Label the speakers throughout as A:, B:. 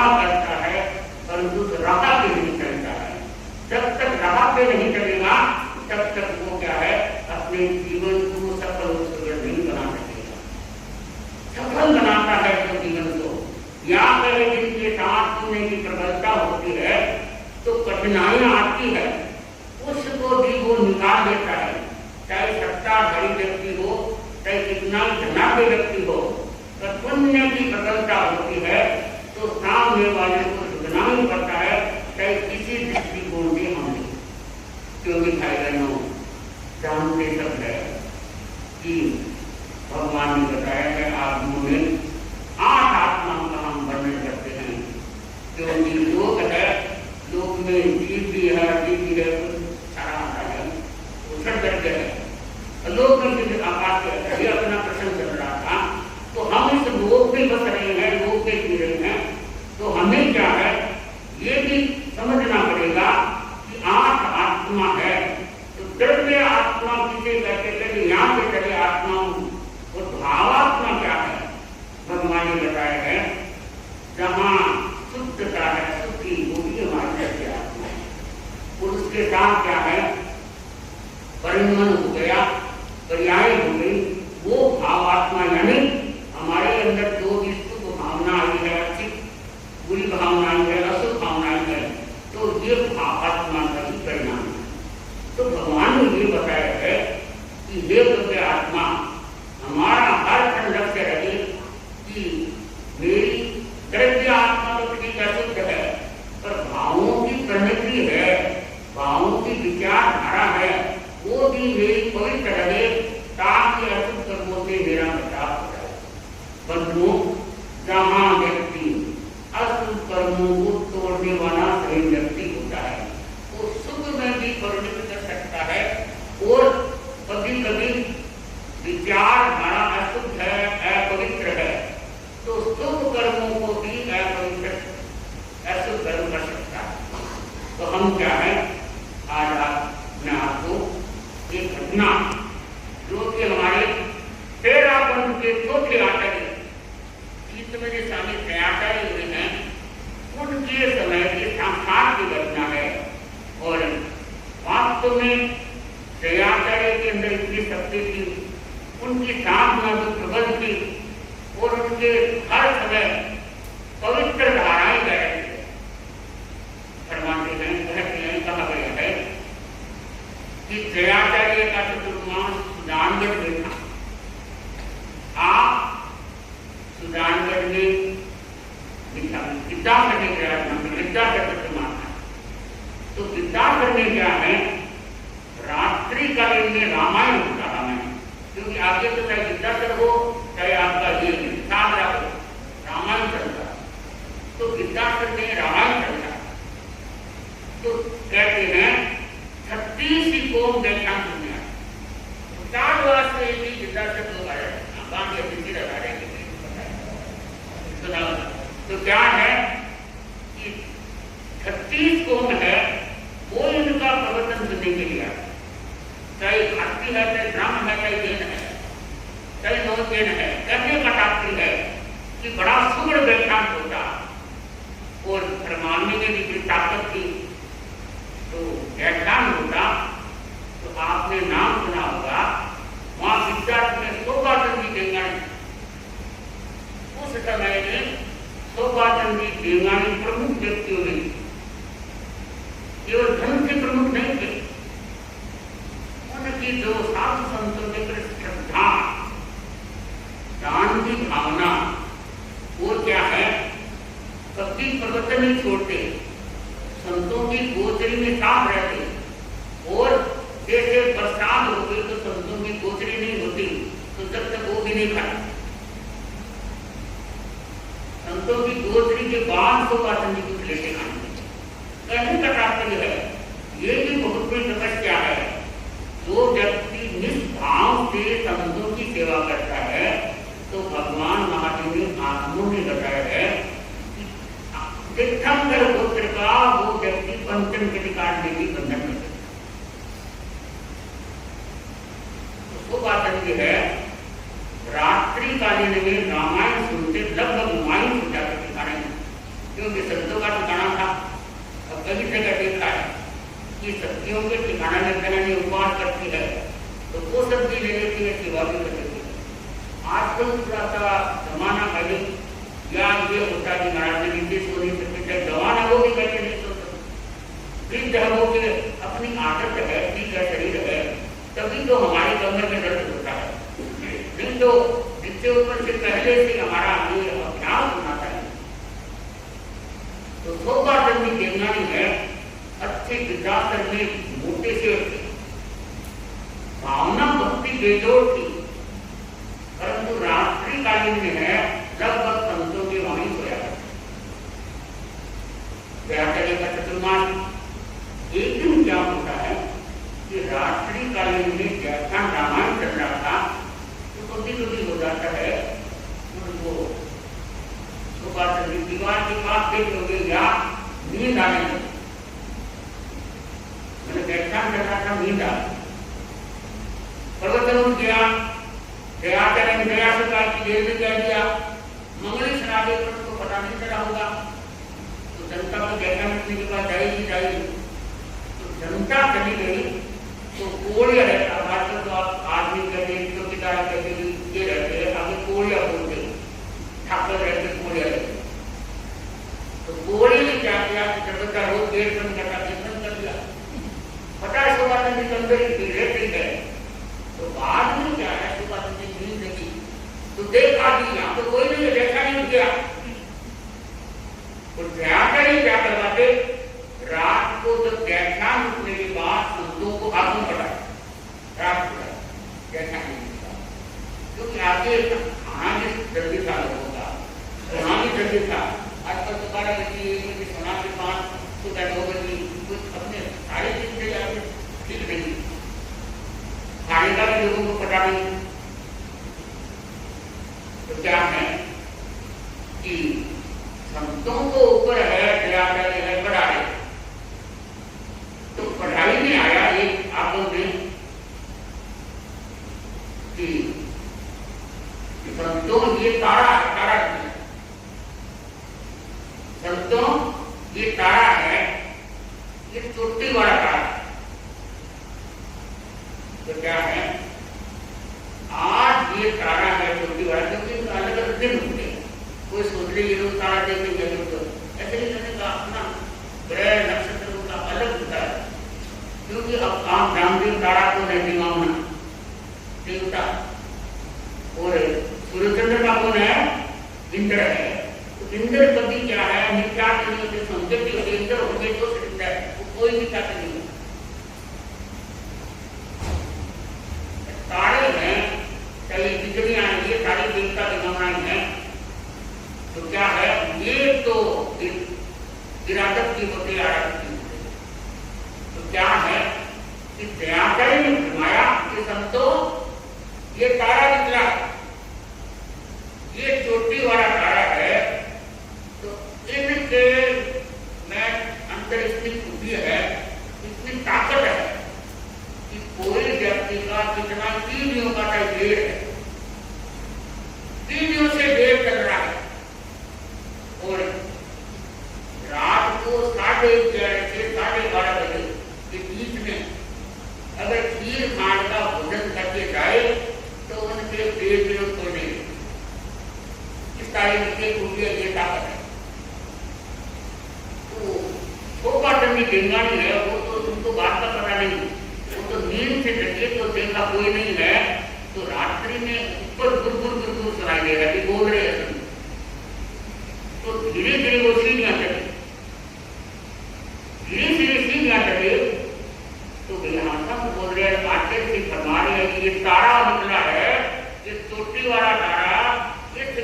A: रहा करता है, परंतु राह पे नहीं चलता है। जब तक राह पे नहीं चलेगा तब तक वो क्या है, अपने जीवन को सफल नहीं बना सकेगा। सफल बनाता है तो जीवन को, या पहले जिनके साथ होने की प्रबलता होती है तो कठिनाइयां आती है, उसको भी वो निकाल देता है। चाहे सत्ताधारी व्यक्ति हो, चाहे कितना धनाढ्य व्यक्ति हो, तो पुण्य की प्रबलता होती है तो सामने वाले को झुकना ही पड़ता है, चाहे किसी दृष्टिकोण से हम नहीं। क्योंकि भाई बहनों, जानते सब है कि भगवान ने बताया है आत्मा में 8 आत्माओं का हम वर्णन करते हैं। क्योंकि लोक है, लोक में जीव भी है, जीव भी है, सारा आता है, उसका दर्ज है। लोक में जिस आकाश के अपना प्रश्न चल रहा था, तो हम इस लोक में बस रहे हैं, लोक में जी रहे हैं, तो हमें क्या है ये भी समझना पड़ेगा कि 8 आत्मा है। तो द्रव्य आत्मा किसे कहते हैं, यहाँ पे चले आत्माओं, और भावात्मा क्या है भगवान ने बताया है, जहाँ शुद्धता है, शुद्धि होगी हमारी द्रव्य आत्मा, और उसके साथ क्या है परिणमन हो गया, पर्याय हो गई, वो भावात्मा यानी हमारे अंदर जो भी शुभ भावना आई है, अच्छी बुरी भावना आई है, अशुभ भावना आई है, तो ये भावात्मा का ही परिणाम है। तो भगवान ने ये बताया है कि ये द्रव्य आत्मा हमारा हर क्षण लक्ष्य रहे कि मेरी द्रव्य आत्मा तो ठीक अशुद्ध है, पर भावों की प्रवृत्ति है, भावों की विचारधारा है, वो भी मेरी पवित्र रहे, ताकि अशुद्ध कर्मों से मेरा बचाव हो जाए। परंतु जहाँ व्यक्ति अशुभ कर्मों को तोड़ने वाला सही व्यक्ति होता है, वो सुख में भी परिणत कर सकता है, और कभी कभी विचारधारा अशुद्ध है, अपवित्र है, तो शुभ कर्मों को भी अपवित्र अशुद्ध कर्म कर सकता है। तो हम क्या है, आज मैं आपको एक घटना जो कि हमारे तेरापंथ के चौथे आचार्य मेरे सामने आचार्य हुए हैं, उनके समय के साक्षात की घटना है। और वास्तव में आचार्य के अंदर इतनी शक्ति थी, उनकी साधना जो प्रबल थी, और उनके हर समय पवित्र धाराएं बह रही है। फरमाते हैं, कहते हैं, कहा गया है कि जयाचार्य का चतुर्मास सुजानगढ़ में था। आप सुजानगढ़ में विद्या करने गया, विद्या करते माना, तो विद्या करने क्या है, रात्रि कालीन में रामायण होता है, क्योंकि आगे तो चाहे विद्या कर हो, चाहे आपका ये साथ रखो, रामायण चलता है। तो विद्या करने रामायण चलता है, तो कहते हैं 36 कोम व्याख्यान सुनने आए, 4 वर्ष से ही विद्या से लोग आए, बाकी अपनी लगा रहे हैं। तो क्या है कि 36 कोम है, वो इनका प्रवर्तन करने के लिए, चाहे भक्ति है, चाहे ब्रह्म है, चाहे जैन है, चाहे नवजैन है, कहने का तात्पर्य है कि बड़ा सुगढ़ व्याख्यान होता, और परमाणु में भी ताकत थी, तो व्याख्यान होता। तो आपने नाम सुना होगा, वहां विद्यार्थी में शोभाचंद जी देंगानी, उस समय में शोभाचंद जी देंगानी प्रमुख व्यक्तियों में, केवल धन के प्रमुख नहीं थे, उनकी जो साधु संतों के प्रति श्रद्धा, दान की भावना, वो क्या है, कभी प्रवचन नहीं छोड़ते, संतों की गोचरी में साथ रहते, और जैसे बरसात होती तो संतों की गोचरी नहीं होती, तो जब तक वो भी नहीं खाते, संतों की गोचरी के बाद शोभाचंद जी कुछ लेके खाते। कहने का तात्पर्य है, ये भी बहुत बड़ी समस्या है। जो व्यक्ति निष्भाव से संतों की सेवा करता है, तो भगवान महादेव ने आत्मों में बताया है कि तीर्थंकर गोत्र का वो व्यक्ति पंचम कटिकाट में भी बंधन कर सकता है। तो बात ये है, रात्रि कालीन में रामायण सुनते लगभग मायूस हो जाते थे, क्योंकि संतों का ठिकाना था। अब कभी जगह देखा है कि सब्जियों के ठिकाना में उपवास करती है तो वो सब्जी ले लेती है, सेवा भी कर लेती है। आजकल थोड़ा सा जमाना पहले या ये होता कि महाराज ने निर्देश हो नहीं सकते, जवान वो भी करके नहीं सोच सकते। फिर जब वो अपनी आदत है, ठीक है, शरीर है, तभी तो हमारे कमर में दर्द होता है। नहीं तो इससे ऊपर से पहले से हमारा ये अभ्यास होना चाहिए। तो सोपाचंदी देवनानी है अच्छे विचार करने मोटे से भावना भक्ति बेजोड़ थी, परंतु रात्रि कालीन में है लगभग संतों के वाणी सोया व्याकरण का चतुर्मास। एक दिन क्या होता है कि रात्रि कालीन में व्याख्यान रामायण चल रहा था तो कभी हो जाता है उनको सोपाचंदी दीवार के पास देख लोगे या नींद आने लगे। मैंने व्याख्यान कर रहा था, नींद आ प्रवचन उठ गया, दयाचरण दया सरकार की जेल में कह दिया, मंगली सुना दे पर उसको पता नहीं चला होगा तो जनता को व्याख्यान करने के बाद जाएगी जाएगी। तो जनता चली गई तो कोड़िया रहता आजकल तो आप आदमी कहते तो किताब कहते ये रहते हैं, आगे कोड़िया बोलते ठाकुर रहते कोड़िया रहते। तो कोड़े ने क्या किया कि जगता रोज गेट बंद करना बंद कर दिया, 50 सोपाचंदी के अंदर ही रहते गए। तो बाद में क्या है सोपाचंदी नींद लगी तो देखा कि यहाँ तो कोई नहीं, देखा नहीं गया। तो व्याकरण क्या करवाते, रात को जब व्याख्यान उठने के बाद संतों को आगम पढ़ाए, रात को व्याख्यान क्योंकि आगे खाना भी जल्दी था, लोगों का सोना भी जल्दी था। आजकल तो 12 बजे 1 बजे सोना के 5 सुबह 2 बजे कुछ अपने सारे दिन से जाके ठीक नहीं, खाने का भी लोगों को पता नहीं। तो क्या है कि संतों को ऊपर है दया है पढ़ाई, तो पढ़ाई में आया एक आगम में कि संतों ये तारा है, तारा संतों ये तारा है, ये चोटी वाला तारा। तो क्या है आज ये तारा है चोटी वाला, क्योंकि अलग अलग दिन होते हैं। कोई सोच ले ये लोग तारा देखेंगे तो ऐसे नहीं करने का, अपना ग्रह नक्षत्र का अलग होता है। क्योंकि अब काम रामदेव तारा को नहीं मांगना देवता, और सूर्यचंद्र का कौन है, इंद्र है। तो इंद्र कभी क्या है मिथ्या नहीं होते, संकेत भी होते, इंद्र होंगे तो इंद्र है, वो कोई मिथ्या नहीं होता। तारे हैं चाहे बिजलियां हैं, ये सारे देवता के गमनाएं हैं। तो क्या है ये तो इरादत की होती है, आराधना की होती है। तो क्या है कि दयाकरण ने फरमाया कि संतो ये तारा निकला, ये चोटी वाला तारा है। तो इनके में अंदर इतनी खूबी है, इतनी ताकत है कि कोई व्यक्ति का कितना तीनियों का ढेर है, तीनियों से ढेर चल रहा है। और रात को 11:30 से 12:30 बजे के बीच में अगर खीर खान का भोजन करके जाए तो उनके पेट में कोई नहीं, इस तारीख के खूबी ये ताकत है। तो सोपाचंदी देवनानी है, वो तो तुमको बात का पता नहीं, वो तो नींद से जगे तो देखा कोई नहीं है, तो रात्रि में ऊपर गुर सुनाई देगा कि बोल रहे हैं। तो धीरे धीरे वो सीढ़ियां चले, धीरे धीरे सीढ़ियां चले। तो हम बोल रहे हैं आटे से फरमा रहे हैं कि ये तारा निकला है, ये चोटी वाला तारा, इसके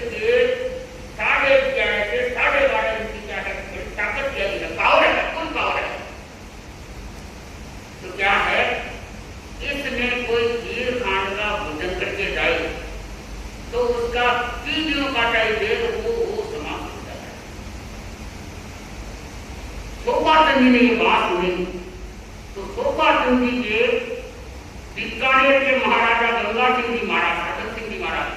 A: 11:30 से 12:30 इंच क्या है ताकत क्या है, पावर है, फुल पावर है। तो क्या है इसमें कोई खीर खांड का भोजन करके जाए तो उसका 3 दिनों का टाइम दे तो वो समाप्त हो जाता है। सोपाचंदी ने ये बात सुनी तो सोपाचंदी के बीकानेर के महाराजा गंगा सिंह जी महाराज, साधन सिंह जी महाराज,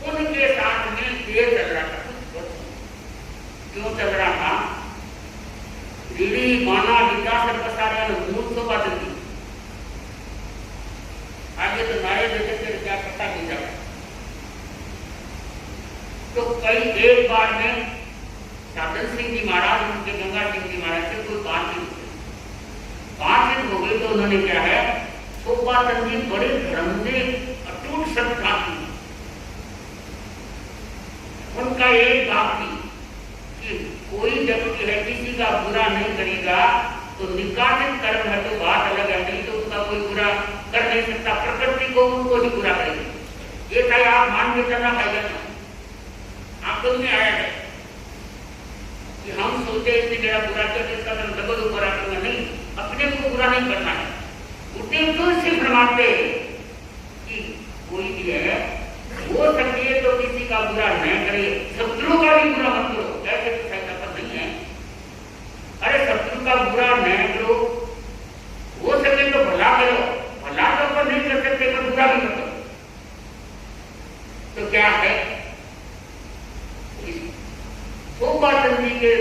A: उनके साथ में ये चल रहा था। क्यों चल रहा था रीढ़ी माना विकास प्रसारण मूल तो बात थी आगे तो नारे देते थे क्या पता नहीं जाए। तो कई एक बार में साधन सिंह जी महाराज उनके गंगा सिंह जी महाराज से कोई 5 दिन हो गए। तो उन्होंने क्या है सोपाचंद जी बड़े धर्म में अटूट श्रद्धा थी। उनका एक बात थी कि कोई व्यक्ति है किसी का बुरा नहीं करेगा तो निकासित कर्म है तो बात अलग है, नहीं तो उसका कोई बुरा कर नहीं सकता। प्रकृति को उनको ही बुरा करेगी। ये चाहे आप मान के चलना है आपको में आया है कि हम सोचते इसने मेरा बुरा किया तो इसका डबल बुरा करूंगा, नहीं, अपने को बुरा नहीं करना है। उसे तो सिर्फ फरमाते कि कोई भी है वो सके तो किसी का बुरा न करे, शत्रु का भी बुरा मत करो। ऐसे तो सत्यापन नहीं है। अरे शत्रु का बुरा न करो, हो सके तो भला करो, भला तो अपन नहीं कर सकते पर बुरा भी मत करो। तो क्या है सोपाचंद जी के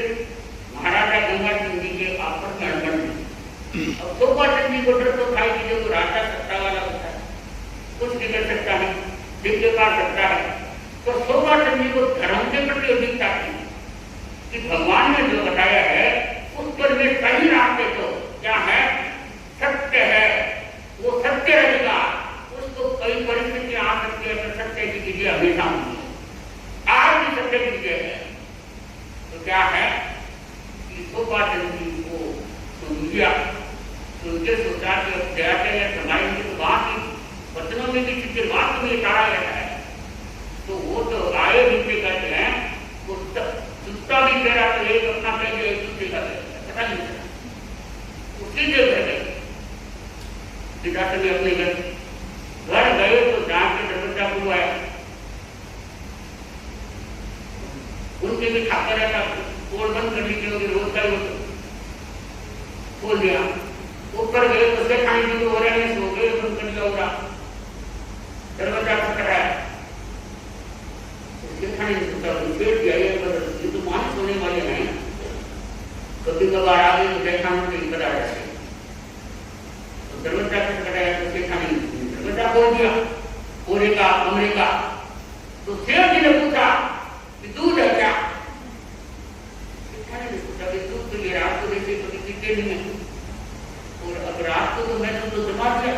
A: महाराजा गंगा सिंह जी के आपस में अड़बड़ थी। अब सोपाचंद जी को डर तो था कि जो राजा सत्ता वाला होता है कुछ नहीं कर सकता है, दिल के पास सकता है। तो सोपाचंद जी को धर्म के प्रति अधिकता थी कि भगवान ने जो बताया है उस पर वे सही रास्ते तो क्या है सत्य है, वो सत्य रहेगा। उसको कई परिस्थितियां आ सकती है पर सत्य की विजय हमेशा होगी। आज भी सत्य की विजय है। तो क्या है कि सोपाचंद जी को सुन लिया, उनके सोचा कि अब जैसे समाई की तो बात ही वचनों में भी किसी बात में इशारा रहता है। तो वो तो आए नीचे कहते हैं वो सुस्ता भी कह रहा तो एक अपना कह दिया एक दूसरे का पता नहीं चला। उसी से घर गए पिता से अपने घर गए तो जान के दरवाजा खुलवाया। उनके भी खाकर रहता पोल बंद कर लीजिए रोज का खोल दिया। ऊपर गए तो से खाने की हो रहा है, सो गए बंद कर दिया होगा, दरवाजा खटखटाया, उसके खाने की पेट दिया। ये तो मानस होने वाले हैं, कभी कभार आ गए तो देखा नहीं पता है। तो दरवाजा खटखटाया तो उसके खाने दरवाजा खोल दिया पूरे का कमरे का। तो सेठ जी ने पूछा दूध है क्या? दूध तो ये रात को जैसे कभी पीते नहीं है और अब रात को तो मैंने तो जमा दिया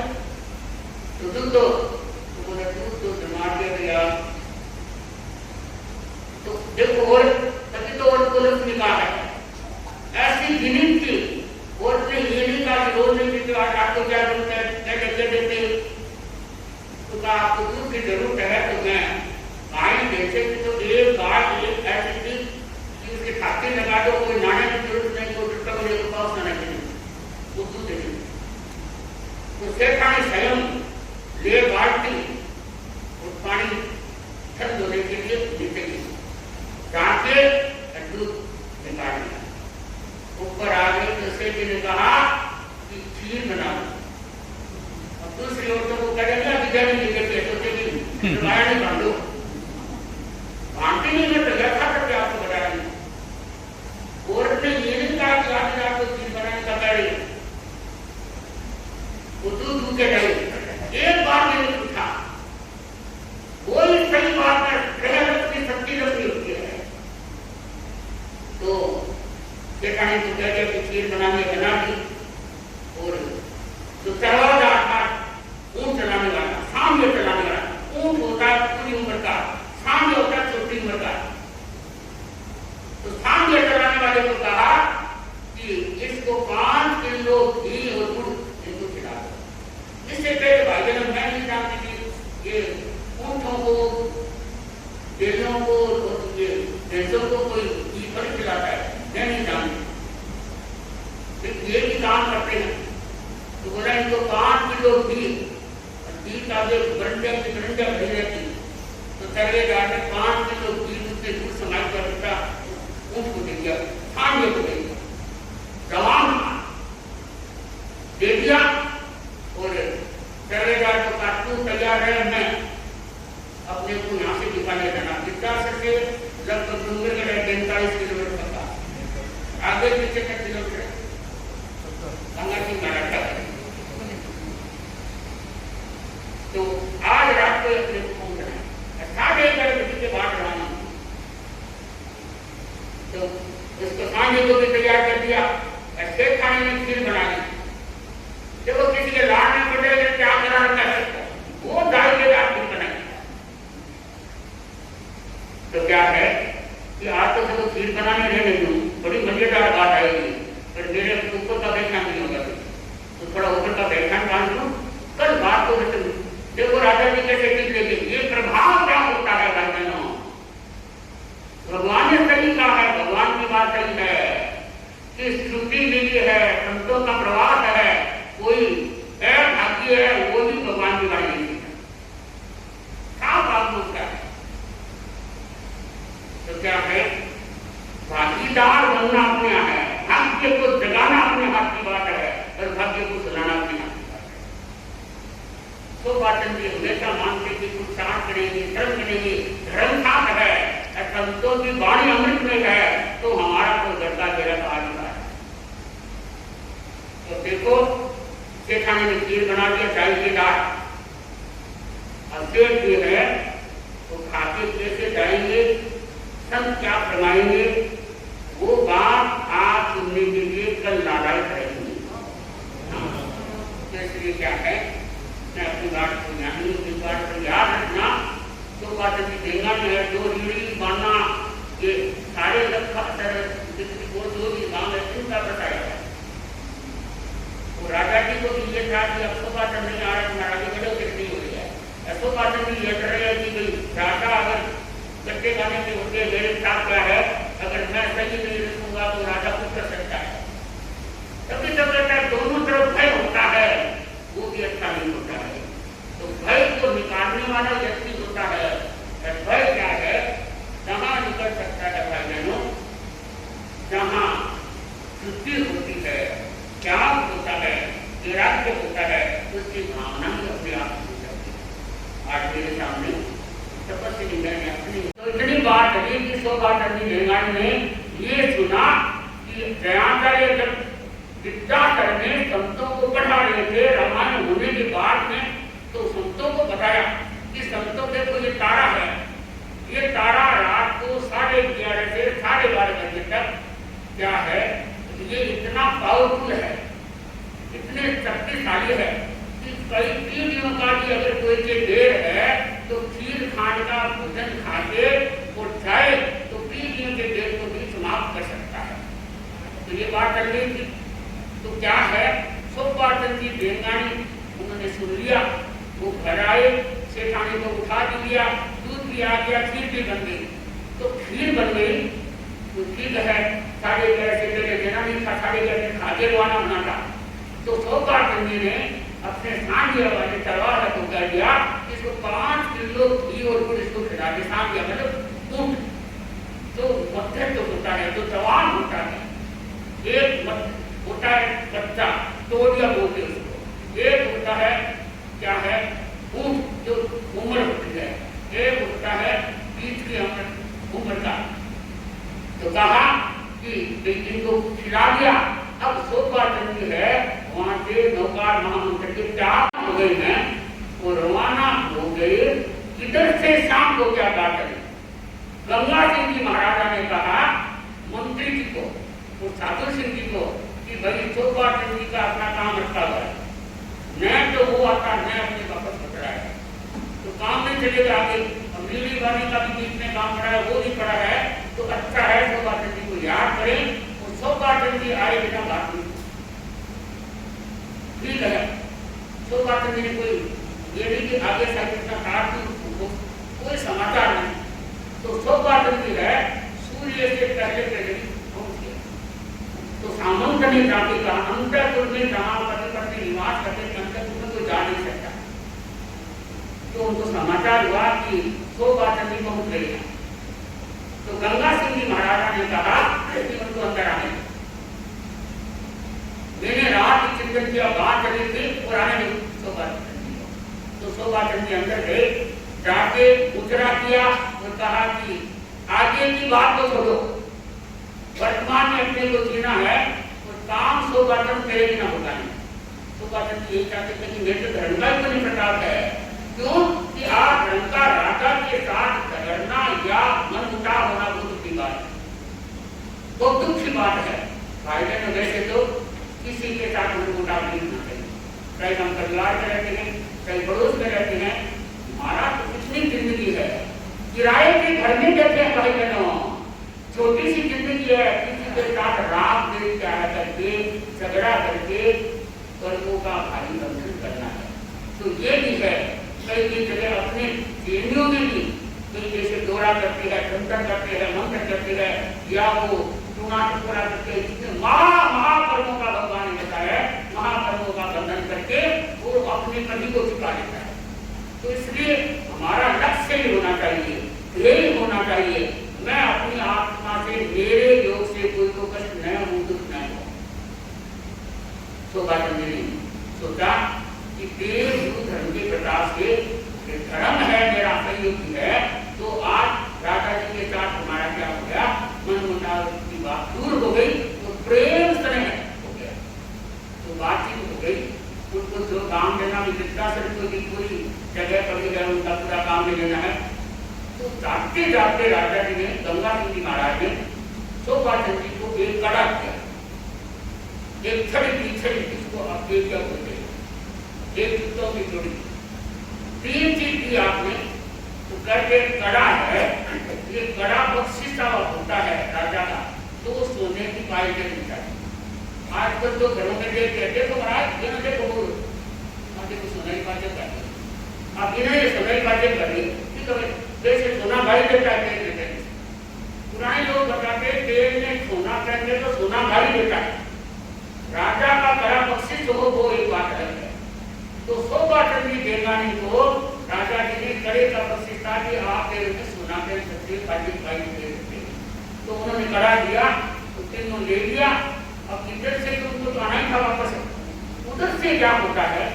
A: तो दूध तो बोला दूध तो जमा दिया गया। तो देखो और तभी तो और पुलिस ने कहा है ऐसी गिनित थी और उसने ये नहीं कहा कि रोज नहीं पीते आज आपको क्या जरूरत है क्या जगह देते तो कहा आपको दूध की जरूरत है तो मैं आई जैसे कि तो एक बात एक ऐसी थी कि उसके खाते लगा दो कोई नाने की जरूरत नहीं, कोई टुकड़ा मेरे को पास ना नहीं वो दूध दे तो सेठा ने स्वयं ले बाल्टी और पानी ठंड होने के लिए नीचे की डांटे दूध निकाल दिया। ऊपर आ गई तो सेठ ने कहा कि खीर बनाओ। अब दूसरी औरतों को करेंगे बिरयानी लेकर सोचेगी बाहर नहीं बांधो बांटने में तो यथा करके आपको बता दी। औरत ने ये नहीं कहा कि आज आपको खीर बनाने का करे वो दूध के गए। एक बार मैंने पूछा कोई सही बात है की सच्ची रखनी होती है तो सेठानी को कह दिया कि खीर बनाने बना दी। और जो चढ़ावा था ऊंट चलाने वाला सामने चलाने वाला ऊंट होता है पूरी उम्र का, सामने होता है छोटी उम्र का। तो सामने चलाने वाले को कहा कि इसको 5 किलो घी और गुड़ इनको खिला दो। इससे पहले भाई बहन मैं नहीं जानती थी ये ऊंटों को बेलों को और ये भैंसों को कोई घी पर खिलाता है, मैं नहीं जानती। ये भी काम करते हैं तो बोला इनको 5 किलो घी और घी का जो गरंजा की गरंजा भरी रहती तो चले जाकर 5 किलो घी उससे दूर समाज कर देता ऊंट को दे दिया, खाने को दे दिया, जवान दे दिया और चले जाए तो काटू तैयार है। मैं अपने को यहाँ से दिखाने जाना विकास से लगभग 45 किलोमीटर तक आगे पीछे का किलोमीटर उसको सांझे को भी तैयार कर दिया, शेख खाने ने खीर बना दी। देखो किसी के लाड़ में पड़े क्या करा रखा है, वो दाल के दाल खीर बनाई। तो क्या है कि आज तो देखो खीर बनाने रहने दूं, बड़ी मजेदार बात आएगी, पर मेरे ऊपर का व्याख्यान नहीं होगा, तो थोड़ा ऊपर का व्याख्यान बांध लूं, कल बात को बता दूं। देखो राजा जी कैसे टिक लेंगे, ये प्रभाव क्या होता है भाई बहनों। भगवान ने सही कहा है, भगवान की बात सही है कि श्रुति मिली है, संतों का प्रवास है, कोई भाग्य है वो भी भगवान की वाणी नहीं है, साफ बात होता है। तो क्या है, भागीदार बनना अपने यहाँ है, भाग्य को जगाना अपने हाथ की बात है और भाग्य को सुनाना अपने हाथ की बात है। तो पाचन जी हमेशा मानते कि कुछ साथ करेंगे, धर्म करेंगे, धर्म साथ है, संतों की वाणी अमृत में है, तो हमारा कोई गड्ढा घेरा तो आ नहीं है। तो देखो शेखाने ने खीर बना दिया, चाय के दाल, अब पेट जो है वो खाते कैसे जाएंगे, संत क्या फरमाएंगे, वो बात आप सुनने के लिए कल लालायत रहेंगे। तो इसलिए क्या है, मैं अपनी बात को नहीं, इस बात को याद रखना। तो बात देगा जो है, जो रीढ़ी मानना, ये सारे लखा को जो भी मांग है उनका बताया है। वो राजा जी को भी ये था कि अशोकाचरण नहीं आ रहा, तुम्हारा आगे बढ़ो कितनी हो गया है। अशोकाचरण भी ये कर रहे हैं कि राजा अगर गट्टे खाने के होते मेरे साथ क्या है, अगर मैं सही नहीं रखूंगा तो राजा कुछ कर सकता है। तभी तब रहता है दोनों तरफ भय होता है, वो भी अच्छा नहीं होता है। तो भय को निकालने वाला व्यक्ति होता है। भय क्या है, जहां निकल सकता है भाई बहनों, जहां शुद्धि होती है, त्याग होता है, वैराग्य होता है, उसकी भावना भी अपने आप हो जाती है। आज मेरे सामने तपस्वी मैंने अपनी तो इतनी बात है कि शोभाचंदी बेंगाल ने ये सुना कि जयाचार्य जब विद्याधर ने संतों को पढ़ा रहे थे रामायण होने के बाद में, तो संतों को बताया कि संतों के तो ये तारा है, ये तारा रात को 11:30 से 12:30 बजे तक क्या है, ये इतना पावरफुल है, इतने शक्तिशाली है कि कई 3 दिनों का भी अगर कोई के देर है तो खीर खाने का भोजन खाके और जाए तो 3 दिन के देर को भी समाप्त कर सकता है। तो ये बात चल रही थी। तो क्या है, शोभाचंद जी बेंगानी उन्होंने सुन लिया, वो घर आए, शेखानी को उठा दिया, दूध भी आ गया, खीर भी बन गई। तो खीर बन गई तो ठीक है, 11:30 से पहले देना नहीं था, 11:30 खाते रवाना होना था। तो शोभाचंद जी ने अपने सांझे वाले तलवार को कह दिया, इसको 5 किलो घी और गुड़ इसको खिला के, सांझे मतलब दूध तो मध्य तो होता है, जो जवान होता है, एक होता है बच्चा, तोड़िया बोलते उसको, एक होता है क्या है ऊंट जो उम्र होती है, एक होता है बीच की उम्र का। तो कहा कि इनको खिला दिया। अब शोभाचंद जी है वहां से नौकार महामंत्री के 4 हो गए हैं, वो रवाना हो गए। इधर से शाम को क्या बात है, गंगा सिंह जी महाराजा ने कहा मंत्री जी को और साधु सिंह जी को कि भाई शोभाचंद जी का अपना काम रखा हुआ है, मैं तो वो आता मैं अपने वापस पकड़ा है, तो काम नहीं चलेगा आगे। अमीरी वाली का भी बीच में काम पड़ा है, वो भी पड़ा है, तो अच्छा है शोभाचंद जी को याद करें। और शोभाचंद जी आए बिना बात नहीं, ठीक है। शोभाचंद जी ने कोई ये नहीं कि आगे साइड कोई समाचार नहीं। तो शोभाचंद जी है सूर्य से पहले पहुंच गए। तो सामंतनी जाति का अंतपुर में जहां पति निवास करते थे, अंतपुर में कोई जा नहीं सकता। तो उनको समाचार हुआ कि शोभाचंद जी पहुंच गए हैं। तो गंगा सिंह जी महाराजा ने कहा कि उनको अंदर आने, मैंने रात की चिंतन किया, बात चली थी और आने नहीं शोभाचंद जी। तो शोभाचंद जी अंदर गए, जाके उतरा किया और कहा कि आगे की बात को छोड़ो, वर्तमान में अपने को जीना है और काम शोभाचंद तेरे बिना होगा नहीं। शोभाचंद जी यही चाहते थे कि मेरे धर्म का ही प्रताप है, क्यों कि आप धर्म का राजा के साथ झगड़ना या मन मुटाव होना बहुत की बात है। बहुत दुख की बात है। भाई बहन वैसे तो किसी के साथ हम मुटाव नहीं होना चाहिए, कहीं हम परिवार में रहते हैं, कहीं पड़ोस में रहते हैं। हमारा तो कितनी जिंदगी है, किराए के घर में बैठे हैं भाई बहनों, छोटी सी जिंदगी है। किसी के साथ राग देख करके झगड़ा करके कर्मों का भारी बंधन करना है। तो ये भी है, कई कई जगह अपने प्रेमियों में भी कई जैसे दौरा करती है, चिंतन करते हैं, मंथन करते हैं, या वो टूना करके जितने महाकर्मों का भगवान ने बताया, महाकर्मों का बंधन करके वो अपने कभी को चुका लेता है। तो इसलिए हमारा लक्ष्य ही होना चाहिए, यही होना चाहिए, मैं अपनी आत्मा से, मेरे योग से कोई को कष्ट न हो, दुख न हो। शोभाचंद्र ने सोचा कि देव गुरु धर्म के प्रताप से धर्म है, मेरा सहयोगी है, तो आज राजा जी के साथ हमारा क्या हो गया, मन मुटाव की बात दूर हो गई, तो प्रेम स्नेह हो गया, तो बातचीत हो गई। उनको जो काम देना भी जितना सर की पूरी जगह पर भी गए, उनका पूरा काम ले लेना है। तो जाते जाते राजा जी ने, गंगा सिंह जी महाराज ने शोभाचंद्र जी को एक कड़ा किया, एक छड़ी की छड़ी, जिसको आप क्या बोलते हैं, एक जूतों की जोड़ी, 3 चीज की आपने। तो करके कड़ा है, ये कड़ा बख्शिश होता है राजा का, तो वो सोने की पाई के मिलता है। आजकल तो घरों में कहते तो महाराज बिना देखो देखो सोना की बातें कर, आप बिना ये सोना की बातें कर रही, जैसे सोना भाई देता है, पुराने लोग बताते तेल में सोना करेंगे तो सोना भाई देता है। राजा का कड़ा बख्शिश हो, वो एक बात अलग है। तो शोभाचंद्र जी देवनानी को राजा जी ने कड़े का बख्शिश था कि आप तेल में सोना कर सकते, भाई दे सकते। तो उन्होंने कड़ा दिया, तो तीनों ले लिया। अब इधर से तो उनको तो आना ही था वापस, उधर से क्या होता है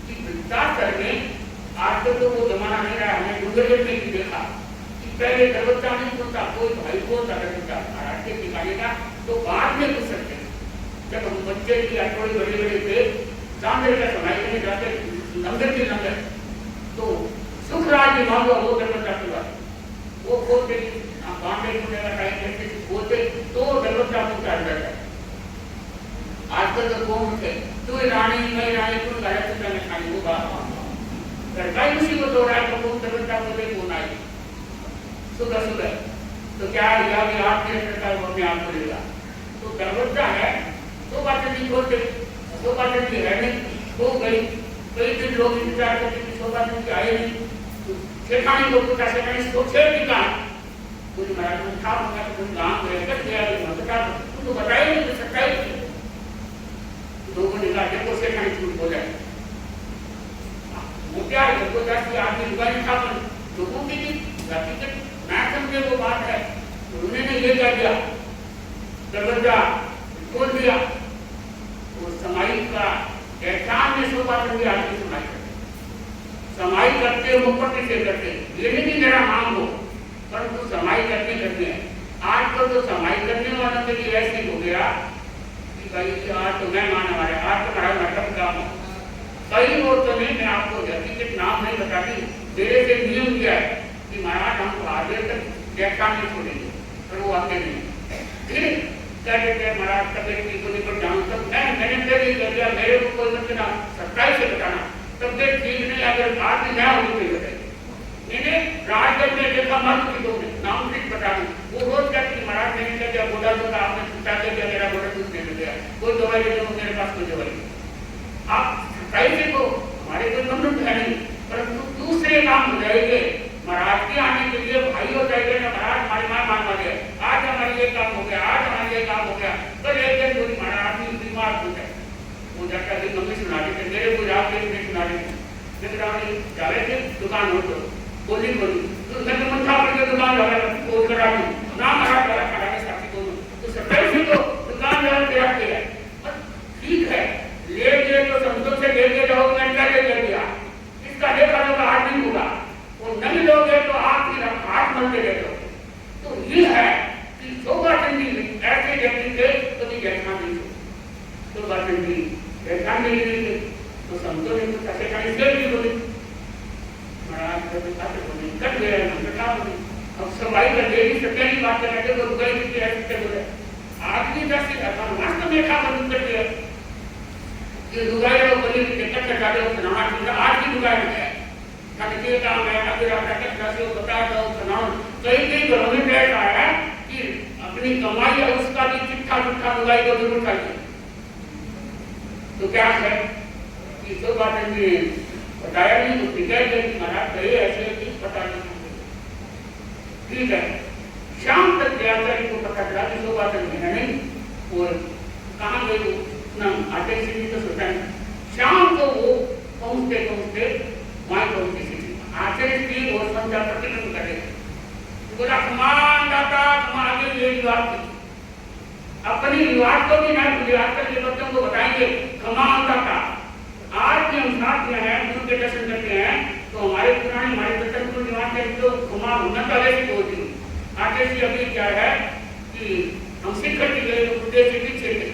A: कि वृद्धाश्रम में आज तो वो जमाना नहीं रहा, हमने डूंगरगढ़ में भी देखा कि पहले दरवाजा नहीं खुलता, कोई भाई बोलता दरवाजा महाराज के ठिकाने का, तो बाद में घुस सकते। जब हम बच्चे की थोड़ी बड़े बड़े थे, चांदर का समय में जाते लंगर के लंगर, तो सुखराज जी मान लो वो दरवाजा खुला, वो खोलते बांधे खुलने का टाइम कैसे खोलते तो दरवाजा खुलता रहता है। आजकल तो कौन थे, तू रानी मैं रानी, तुम गायत्री में खानी वो बात सरकारी मुसीबत हो रहा है, तो कौन दरवाजा खोले, कौन आई सुबह सुबह, तो क्या लिया कि आप मेरे सरकार वो अपने आप खोलेगा। तो दरवाजा है, तो बातें नहीं खोलते, तो बातें नहीं है नहीं, हो गई। कई दिन लोग इंतजार करते कि शोभा सिंह आए नहीं, तो सेठानी को पूछा, सेठानी सोचे कि कहा कुछ महाराज में था, तुम गाँव में कर दिया, तुम तो बताए नहीं, तो सच्चाई थी। लोगों ने कहा देखो सेठानी झूठ बोला है, वो क्या है, हमको 10 आदमी दुकान था, लोगों की हकीकत ना समझे वो बात है, उन्होंने ये कर दिया, दरवाजा खोल दिया। वो समाई का एहसान में शोभाचंद्र जी आदमी समाई करते, समाई करते मुक्ति से करते, ये नहीं मेरा नाम हो, परंतु समाई करते करते हैं। आजकल तो समाई करने वालों के लिए ऐसे हो गया कि भाई आज तो मैं मानने वाले, आज तो हमारा नाटक काम हो। कई औरतों ने, मैं आपको हकीकत नाम नहीं बताती, मेरे से नियम किया है कि महाराज हमको आगे तक व्याख्या नहीं छोड़ेंगे, पर वो आते नहीं। फिर क्या कहते हैं महाराज तबियत ठीक होने पर जाऊँ, तब मैंने फिर ये कर दिया, मेरे को कोई मत ना सच्चाई से बताना, तबियत ठीक नहीं, अगर बात में क्या होगी तो बताइए। मैंने राजगढ़ में देखा मर्द की दो नाम ठीक बता दूँ, वो रोज कहती महाराज मैंने क्या दिया, बोला तो आपने छुट्टा कर दिया, मेरा बोला कुछ नहीं गया, कोई दवाई ले लो, मेरे पास कोई दवाई नहीं। आप सच्चाई से तो हमारे कोई बंधन है नहीं, परंतु दूसरे काम हो जाएंगे। महाराज के आने के लिए भाई हो जाएंगे ना, महाराज हमारी माँ मान वाले, आज हमारे ये काम हो गया, आज हमारे ये काम हो गया, कल एक दिन पूरी महाराज बीमार हो जाए, वो जाकर भी मम्मी सुना देते, मेरे को जाके नहीं सुना देते, जा रहे थे दुकान हो तो बोली तो मैं तो मंथा पर दुकान लगा खोल कर आऊँ ना, महाराज वाला खड़ा के साथी को तो सच्चाई से तो दुकान लगा के रखते हैं, ठीक है ले गए तो समझो से ले गए रहो, मैं क्या ले दिया, इसका देखा होगा हाथ नहीं होगा, वो नहीं लोगे तो आप ही हाथ मलते रह जाओ। तो ये है कि शोभाचंद्र जी ऐसे व्यक्ति थे, कभी व्याख्यान नहीं थे, शोभाचंद्र जी व्याख्यान नहीं थे, तो समझो नहीं कुछ ऐसे कहीं से भी बोले महाराज बोले कट गया, अब सफाई कर देगी, सत्य की बात कर रहे थे, तो गए ऐसे बोले आदमी जैसे मस्त देखा बंद कर दिया कि दुगाई लोग बनी की टिकट कटा दो खनाना ठीक है आज की दुगाई है कटके का मैं अगर आप टिकट कैसे बता दो खनाना कई घरों में बैठ आया है कि अपनी कमाई है उसका भी चिट्ठा चिट्ठा दुगाई को जरूर चाहिए। तो क्या है कि जो बातें भी बताया नहीं तो टिकट कि महाराज कहे ऐसे चीज पता नहीं ठीक है। शाम तक व्याचारी को पता चला कि जो बातें है नहीं और कहाँ गई ना आटे से भी तो सोचा नहीं। शाम को वो पहुंचते वहां पहुंची थी आचार्य की और संध्या प्रतिक्रमण करे बोला खमान दाता तुम आगे ये विवाद थी अपनी विवाद को भी ना विवाद करके बच्चों को बताएंगे खमान दाता आज भी हम साथ में हैं गुरु के दर्शन करते हैं तो हमारे पुराने हमारे बच्चों को विवाद के जो खमान होना पहले से होती आगे से अभी क्या है कि हम शिखर की गए तो प्रदेश के पीछे थे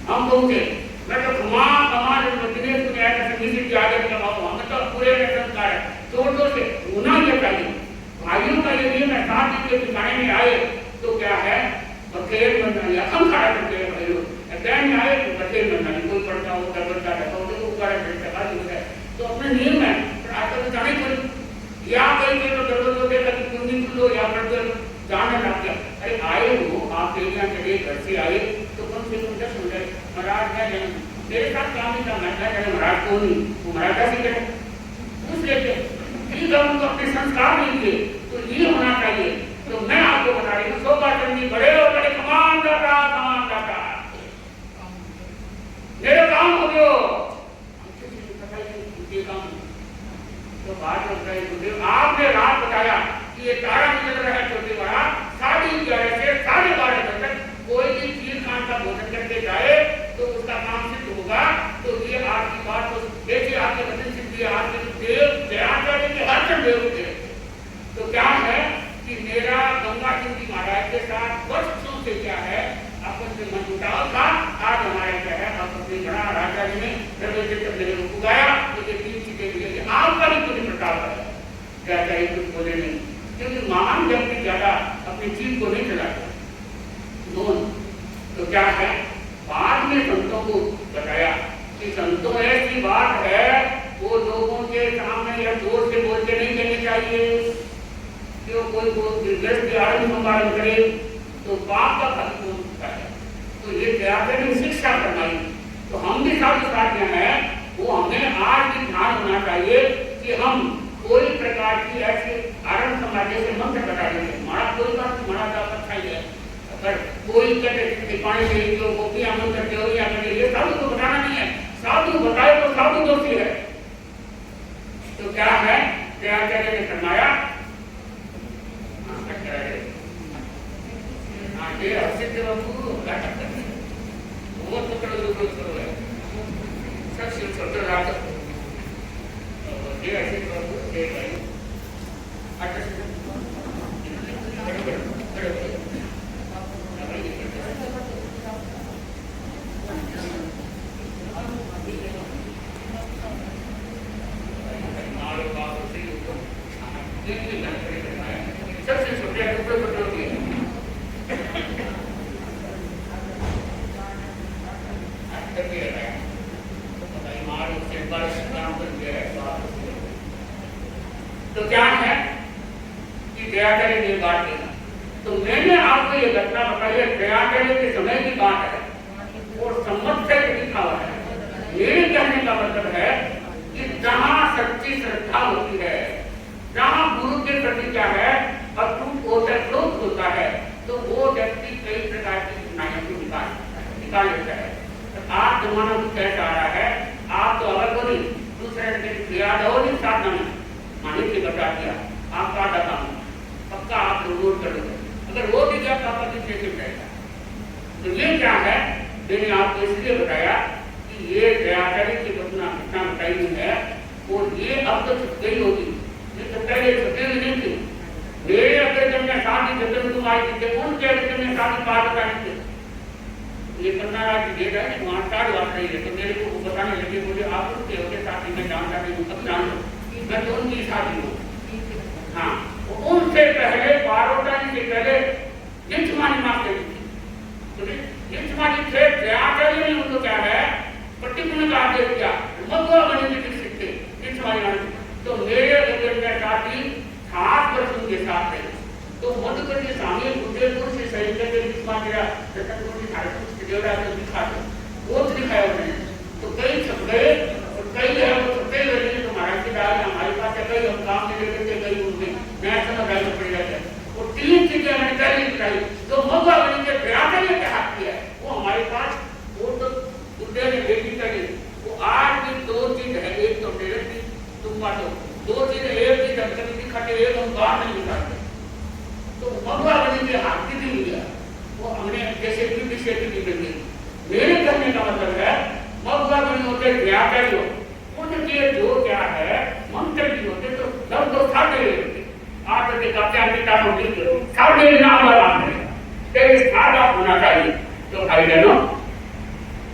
A: हम पहुंचे मैं तो हमारे दिनेश को आया था म्यूजिक के आगे का बाबू हमें तो पूरे संस्कार है जोर से होना ये चाहिए भाइयों का यदि मैं साथ के ठिकाने में आए तो क्या है बखेर बनना या हम खड़ा करते हैं भाइयों अध्ययन में आए तो बखेर बनना कोई पढ़ता हो करता रहता हो तो ऊपर है तो अपने नियम है पर आजकल तो जाने कोई या कहीं तो दरवाजों के कभी कुंडी खुलो या फिर जाने लग गया अरे आए हो आप एरिया के लिए घर से आए तो कम से कम 10 मिनट महाराज मैं मेरे साथ काम नहीं करना है महाराज को नहीं वो महाराज कैसे करें पूछ लेते कि जब उनको अपने संस्कार नहीं दिए तो ये होना चाहिए। तो मैं आपको बता रही हूँ शोभा चंदी बड़े और बड़े कमान दाता मेरे काम हो गयो तो बात आपने रात बताया कि ये तारा निकल रहा है छोटे बड़ा 11:30 से 12:30 बजे तक कोई भी खीर खान का भोजन करके जाए तो उसका काम सिद्ध होगा। तो ये आपकी बात तो देखिए आपके वचन सिद्ध है आपके देव दयाचार्य के हर देव थे। तो क्या है कि मेरा गंगा सिंह जी महाराज के साथ वर्षों से क्या है आपस में मनमुटाव था। आज हमारे क्या है अपने बड़ा राजा जी ने मेरे को गाया मुझे 3 चीजें मिलेगी आपका भी कुछ प्रताप है क्या चाहिए कुछ बोले नहीं क्योंकि महान व्यक्ति ज्यादा अपनी चीज को नहीं चलाते। तो क्या है बाद में संतों को बताया कि संतों ऐसी बात है वो लोगों के सामने या जोर से बोल के नहीं देने चाहिए कि कोई आरंभ करे तो पाप का फल हो सकता है। तो ये क्या शिक्षा करवाई तो हम भी साथ में हैं वो हमें आज भी ध्यान होना चाहिए कि हम कोई प्रकार की ऐसी आरंभ समाज से मंत्र बता देंगे हमारा कोई बात हमारा का अच्छा ही है अगर कोई कहते पानी से जो वो भी आमंत्रण करते हो या करते ये साधु को बताना नहीं है साधु बताए तो साधु दोषी है। तो क्या है दयाचार्य ने फरमाया वो तो करो है सब सिर्फ छोटे रात ये ऐसे सबसे छोटे टुकड़े तो क्या है कि दयाचार्य ने बात देना तो मैंने आपको ये घटना बताई है दयाचार्य के समय की बात है और सम्मत से लिखा हुआ है। मेरे कहने का मतलब है कि जहां सच्ची श्रद्धा होती है जहां गुरु के प्रति क्या है अटूट होता है तो वो व्यक्ति कई प्रकार की कठिनाइयों को निकाल लेता है। आज जमाना तो कैसा आ रहा है आप तो अलग हो नहीं दूसरे याद हो नहीं साधना में मानिक से बता दिया आपका आधा काम पक्का आप नोट कर लो अगर वो भी गया तो आपका कैसे जाएगा। तो ये क्या है मैंने आपको इसलिए बताया कि ये दयाचार्य की घटना बताई हुई है और ये अब तो छुप गई होगी ये तो पहले छुपे हुए नहीं थे। मेरे अगर जब मैं शादी जब तुम आई थी उनके अगर मैं शादी बात बतानी थी ये करना रहा कि देगा कि वहाँ कार्ड बात रही है तो मेरे को बताने लगे मुझे आप उसके होते साथ ही मैं जानता नहीं हूँ अब जान लो मैं तो उनकी शादी हूँ। हाँ उनसे पहले 12 से पहले काफी खास वर्षों के साथ रही। तो मध्य प्रदेश स्वामी उदयपुर से सहित के जिसमा मेरा रतनपुर की धारपुर से देवरा को दिखा दो, वो दिखाया उन्होंने। तो कई छप गए और कई है वो छपे लगे तो महाराज की दाल हमारे पास है, कई हम काम में लेकर के गई उनमें मैं समझ आई पड़ जाता है। वो 3 चीजें मैंने पहले दिखाई जो मधुआ बनी के प्रयास ने क्या किया है वो हमारे पास वो तो उदय ने बेटी करी। वो आज भी 2 चीज है, एक तो मेरे की तुम बाटो, 2 चीज एक चीज हम दिखाते एक हम बाहर नहीं दिखाते। तो मधुआ बनी के हाथ की भी लिया वो हमने जैसे भी विषय की बनी। मेरे कहने का मतलब है मधुआ बनी होते व्यापारी हो उनके जो क्या है मंत्र भी होते तो सब तो साढ़े होते आप के कब्जा पिता को मिल साढ़े नाम वाला है तेरे सादा होना चाहिए। तो भाई बहनों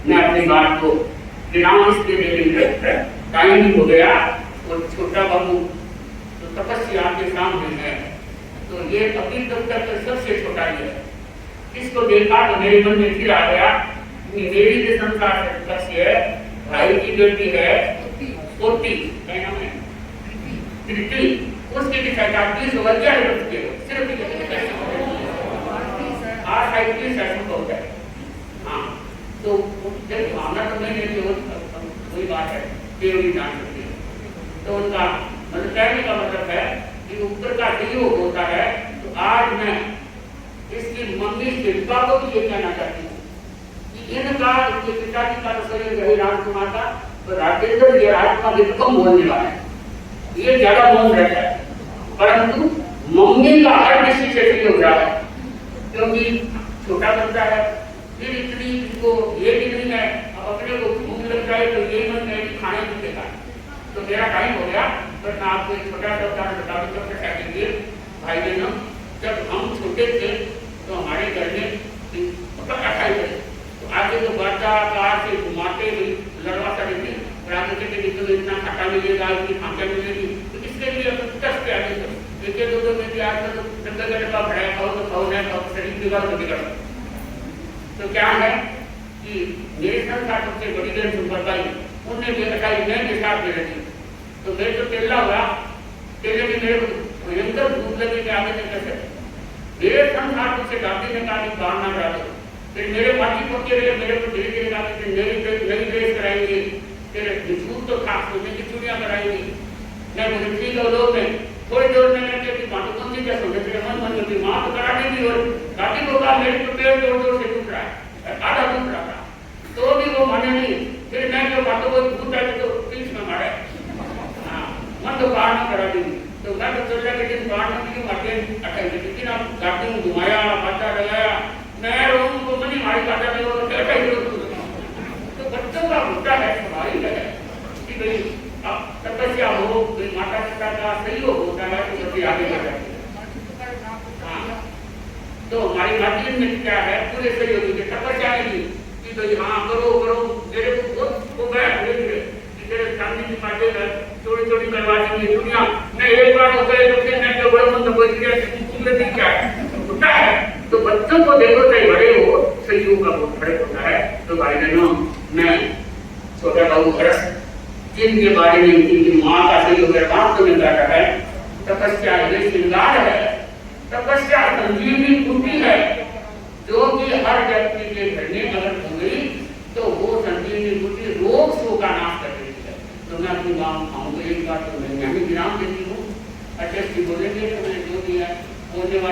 A: मैं अपनी बात को विराम इसलिए दे रही है, टाइम हो गया और छोटा बाबू तो तपस्या के सामने है। तो ये अभी तक सबसे छोटा ही है। इसको देखा तो मेरे मन में फिर आ गया मेरी जो संसार लक्ष्य है भाई की बेटी है पोती क्या नाम है प्रीति, उसके भी 35 वर्ष है सिर्फ 38 ऐसा होता है। हाँ तो भावना तो नहीं है वही बात है केवल नहीं जान सकते। तो उनका मतलब कहने का मतलब है कि उत्तर का वियोग होता है। तो आज मैं इसकी मम्मी शिल्पा को भी ये कहना चाहती हूँ कि इनका इनके पिताजी का तो शरीर रही राजकुमार का तो राजेंद्र ये आत्मा भी कम बोलने वाला है, ये ज्यादा मौन रहता है, परंतु मम्मी का हर किसी से हो रहा है क्योंकि छोटा बच्चा है। फिर इतनी इसको ये भी नहीं है अब अपने को भूख लग जाए तो ये मन है कि खाने भी देगा। तो मेरा टाइम हो गया पर मैं आपको एक छोटा सा उदाहरण बता दूं सबसे पहले भाई बहनों जब हम छोटे थे तो हमारे घर में खाई गए तो आगे तो बाटा कार से घुमाते हुए लड़वा सड़े थे और आगे कहते तो इतना खट्टा मिलेगा इतनी फांका मिलेगी तो इसके लिए कष्ट के आगे एक 2 में भी आज तो डब्बे का डब्बा भराया खाओ तो खाओ नहीं खाओ शरीर बिगड़ तो बिगड़। तो क्या है कि मेरे संसार सबसे बड़ी देर सुपर पाई उन्हें भी रखाई मैं के साथ में रखी तो मेरे जो केला हुआ केले में मेरे भयंकर भूख लगी कि आगे कैसे मेरे संसार से गांधी ने कहा बाहर ना करा दो। फिर मेरे पार्टी पहुंचे रहे मेरे को धीरे धीरे कहा कि नई ड्रेस कराएंगे फिर झूठ तो खास सोने की चूड़ियां कराएंगी मैं मुझे ठीक है लोग में थोड़ी देर में कहते कि बाटो कौन सी क्या सोचे फिर मन मन होती माँ तो करा देगी और गांधी को कहा मेरे को पेड़ जोर जोर से टूट रहा है आधा टूट रहा था तो भी वो माने नहीं। फिर मैं जो बातों को टूटा तो पीछ में मारे हाँ मन तो बाहर ना करा देगी तो मैं तो सोचा लेकिन बाहर में क्यों मारते अटक लेकिन आप गाड़ी में घुमाया बाटा लगाया मैं रोम को मनी मारी बाटा नहीं हो तो बच्चों का मुद्दा है स्वाभाविक है कि भाई अब तपस्या हो माता पिता का सहयोग होता है तो बच्चे आगे बढ़ जाते हैं। हाँ तो हमारी माध्यम में क्या है पूरे सहयोग की तपस्या नहीं कि भाई हाँ करो करो मेरे को बहुत हो गया तेरे चांदी की माटे है चोरी चोरी करवा देंगे दुनिया मैं एक बार हो गए तो फिर मैं जो बड़े मन बोल दिया क्या होता है। तो बच्चों को देखो चाहे बड़े हो सहयोग का बहुत फर्क होता है। तो भाई बहनों मैं छोटा बाबू भरत जिनके बारे में जिनकी माँ का सहयोग वास्तव में कहता है तपस्या ये श्रृंगार है तपस्या संजीवनी बूटी है जो कि हर व्यक्ति के घर में अगर हो गई तो वो संजीवनी बूटी रोग शोक का नाश कर देती है। तो मैं अपनी बात खाऊंगा एक बार तो मैं भी विराम देती हूँ अच्छे बोलेंगे तो मैं जो भी है बोलने वाले